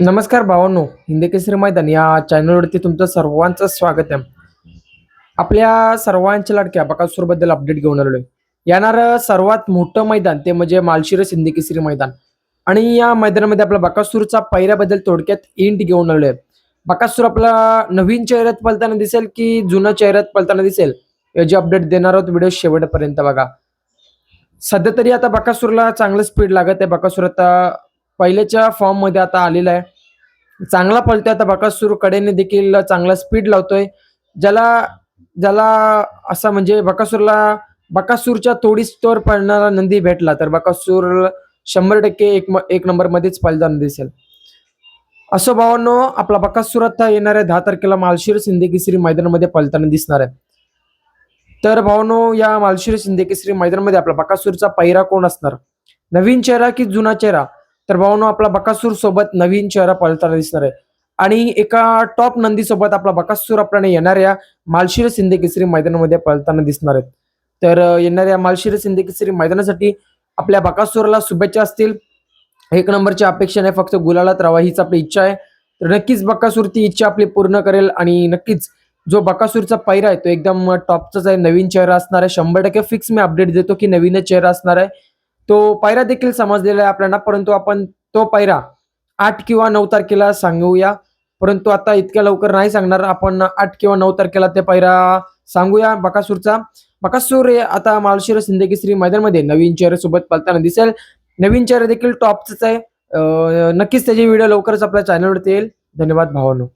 नमस्कार भावांनो, हिंदी केसरी मैदान या चॅनलवरती तुमचं सर्वांचं स्वागत आहे. आपल्या सर्वांच्या लाडक्या बकासूरबद्दल अपडेट घेऊन आलेलो आहे. येणारं सर्वात मोठं मैदान ते म्हणजे माळशिरस हिंदी केसरी मैदान आणि या मैदानामध्ये आपला बकासूरचा पहिऱ्याबद्दल थोडक्यात इंट घेऊन आलेलो आहे. बकासूर आपला नवीन चेहऱ्यात पळताना दिसेल की जुन्या चेहऱ्यात पळताना दिसेल याची अपडेट देणार आहोत. व्हिडिओ शेवटपर्यंत बघा. सध्या तरी आता बकासूरला चांगलं स्पीड लागत आहे. बकासूर आता पहिल्याच्या फॉर्ममध्ये आता आलेला आहे. चांगला पळतोय आता बकासूर कडेने देखील चांगला स्पीड लावतोय. ज्याला ज्याला असा म्हणजे बकासूरच्या तोडीसतोड पळणारा नंदी भेटला तर बकासूर 100% एक नंबरमध्येच पळताना दिसेल. असो भावांनो, आपला बकासूर आता येणाऱ्या 10 तारखेला माळशिरस हिंदी केसरी मैदानामध्ये पळताना दिसणार आहे. तर भावांनो, या माळशिरस हिंदी केसरी मैदानामध्ये आपला बकासूरचा पहिरा कोण असणार? नवीन चेहरा की जुना चेहरा? तर भावांनो, आपला बकासूर सोबत नवीन चेहरा पळताना दिसणार आहे आणि एका टॉप नंदी सोबत आपला बकासूर आपल्याला येणाऱ्या माळशिरस हिंदी केसरी मैदानामध्ये पळताना दिसणार आहेत. तर येणाऱ्या माळशिरस हिंदी केसरी मैदानासाठी आपल्या बकासूरला शुभेच्छा असतील. एक नंबरची अपेक्षा नाही, फक्त गुलालात राहावा हीच आपली इच्छा आहे. तर नक्कीच बकासूर ती इच्छा आपली पूर्ण करेल आणि नक्कीच जो बकासूरचा पहिरा आहे तो एकदम टॉपचाच आहे. नवीन चेहरा असणार आहे. 100% फिक्स मी अपडेट देतो की नवीनच चेहरा असणार आहे. तो पायरा देखील समजलेला आहे आपल्याला, परंतु आपण तो पायरा 8 किंवा 9 तारखेला सांगूया. परंतु आता इतक्या लवकर नाही सांगणार. आपण 8 किंवा 9 तारखेला ते पायरा सांगूया बकासूरचा. बकासूर हे आता माळशिरस हिंदी केसरी मैदानामध्ये नवीन चेहऱ्यासोबत पळताना दिसेल. नवीन चेहरा देखील टॉपचाच आहे. नक्कीच त्याची व्हिडिओ लवकरच आपल्या चॅनलवरती येईल. धन्यवाद भावांनो.